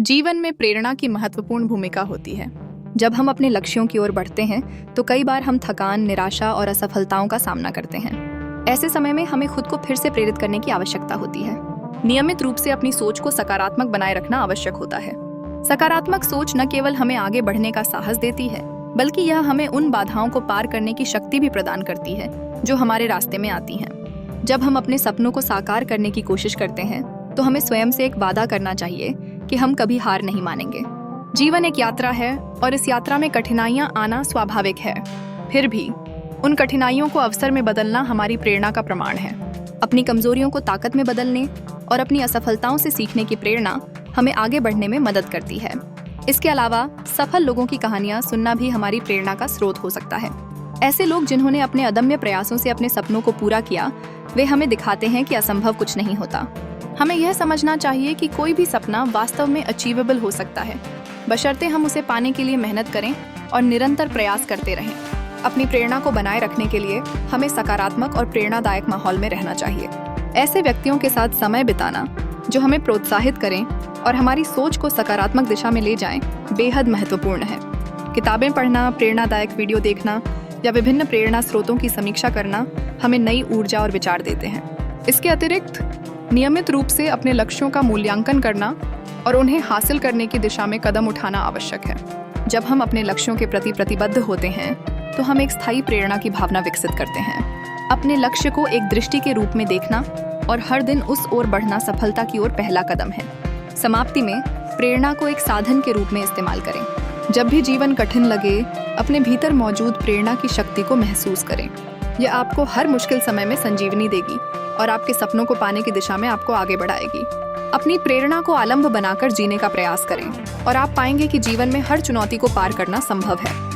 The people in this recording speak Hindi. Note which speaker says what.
Speaker 1: जीवन में प्रेरणा की महत्वपूर्ण भूमिका होती है। जब हम अपने लक्ष्यों की ओर बढ़ते हैं तो कई बार हम थकान, निराशा और असफलताओं का सामना करते हैं। ऐसे समय में हमें खुद को फिर से प्रेरित करने की आवश्यकता होती है। नियमित रूप से अपनी सोच को सकारात्मक बनाए रखना आवश्यक होता है। सकारात्मक सोच न केवल हमें आगे बढ़ने का साहस देती है, बल्कि यह हमें उन बाधाओं को पार करने की शक्ति भी प्रदान करती है जो हमारे रास्ते में आती हैं। जब हम अपने सपनों को साकार करने की कोशिश करते हैं तो हमें स्वयं से एक वादा करना चाहिए कि हम कभी हार नहीं मानेंगे। जीवन एक यात्रा है और इस यात्रा में कठिनाइयां आना स्वाभाविक है। फिर भी उन कठिनाइयों को अवसर में बदलना हमारी प्रेरणा का प्रमाण है। अपनी कमजोरियों को ताकत में बदलने और अपनी असफलताओं से सीखने की प्रेरणा हमें आगे बढ़ने में मदद करती है। इसके अलावा सफल लोगों की कहानियां सुनना भी हमारी प्रेरणा का स्रोत हो सकता है। ऐसे लोग जिन्होंने अपने अदम्य प्रयासों से अपने सपनों को पूरा किया, वे हमें दिखाते हैं कि असंभव कुछ नहीं होता। हमें यह समझना चाहिए कि कोई भी सपना वास्तव में अचीवेबल हो सकता है, बशर्ते हम उसे पाने के लिए मेहनत करें और निरंतर प्रयास करते रहें। अपनी प्रेरणा को बनाए रखने के लिए हमें सकारात्मक और प्रेरणादायक माहौल में रहना चाहिए। ऐसे व्यक्तियों के साथ समय बिताना जो हमें प्रोत्साहित करें और हमारी सोच को सकारात्मक दिशा में ले जाएं, बेहद महत्वपूर्ण है। किताबें पढ़ना, प्रेरणादायक वीडियो देखना या विभिन्न प्रेरणा स्रोतों की समीक्षा करना हमें नई ऊर्जा और विचार देते हैं। इसके अतिरिक्त नियमित रूप से अपने लक्ष्यों का मूल्यांकन करना और उन्हें हासिल करने की दिशा में कदम उठाना आवश्यक है। जब हम अपने लक्ष्यों के प्रति प्रतिबद्ध होते हैं तो हम एक स्थायी प्रेरणा की भावना विकसित करते हैं। अपने लक्ष्य को एक दृष्टि के रूप में देखना और हर दिन उस ओर बढ़ना सफलता की ओर पहला कदम है। समाप्ति में प्रेरणा को एक साधन के रूप में इस्तेमाल करें। जब भी जीवन कठिन लगे, अपने भीतर मौजूद प्रेरणा की शक्ति को महसूस करें। यह आपको हर मुश्किल समय में संजीवनी देगी और आपके सपनों को पाने की दिशा में आपको आगे बढ़ाएगी। अपनी प्रेरणा को आलंब बनाकर जीने का प्रयास करें और आप पाएंगे कि जीवन में हर चुनौती को पार करना संभव है।